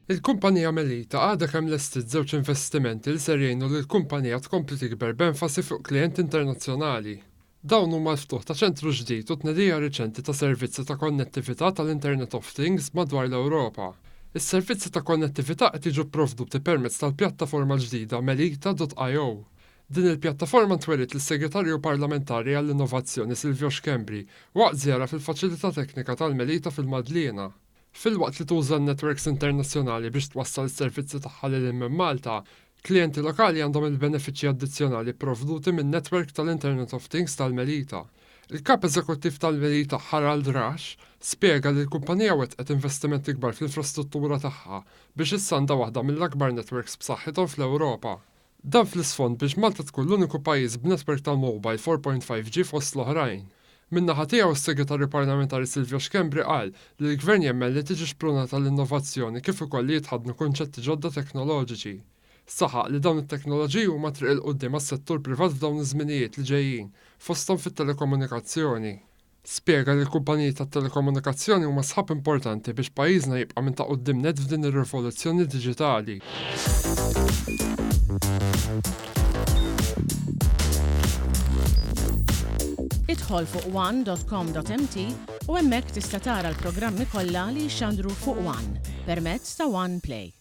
Il-kumpanija Melita għadha kemm lestit żewġ investimenti li ser jgħinu li l-kumpanija tkompli tikber b'enfasi fuq klient internazzjonali. Dawn huma l-ftuħ ta' ċentru ġdid u tnedija riċenti ta' servizzi ta' konnettività tal-Internet of Things madwar l-Ewropa. Is-servizzi ta' konnettività qed jiġu pprovduti permezz tal-pjattaforma ġdida melita.io. Din il-pjattaforma ntwerit lis-Segretarju Parlamentari għall-Innovazzjoni Silvio Xkembri waqt żjara fil-Faċilità Teknika tal-Melita fil-Madlina. Fil-waqt li tuża n-networks internazzjonali biex twassal is-servizzi tagħha lil minn Malta, klijenti lokali għandhom il-benefiċċji addizzjonali provduti min-netwerk tal-Internet of Things tal-Melita. Il-kap eżekuttiv tal-Melita Harald Rasch spjega li l-kumpanija wettqet investimenti kbar fl-infrastruttura tagħha biex issanda waħda mill-akbar networks b'saħħithom fl-Ewropa. Dan fl-isfond biex Malta tkun l-uniku pajjiż b'netwerk tal-mobile 4.5G fost l-oħrajn. Min-naħa tiegħu s-Segretarju Parlamentari Silvio Xkembri qal li l-Gvern jemmel li tiġi xprunata l-innovazzjoni kif ukoll li jitħadnu konċetti ġodda teknoloġiċi. Saħaq li dawn it-teknoloġiji huma triq il qudiem għas-settur privat f'dawn iż-żminijiet li ġejjin, fosthom fit-telekomunikazzjoni. Spjega li l-kumpaniji tat-telekomunikazzjoni huma sħab importanti biex pajjiżna jibqa' minn ta' quddiem net f'din ir-rivoluzzjoni diġitali. Idħol fuq one.com.mt u hemmhekk tista' tara l-programmi kollha li jxandru fuq One permezz ta' One Play.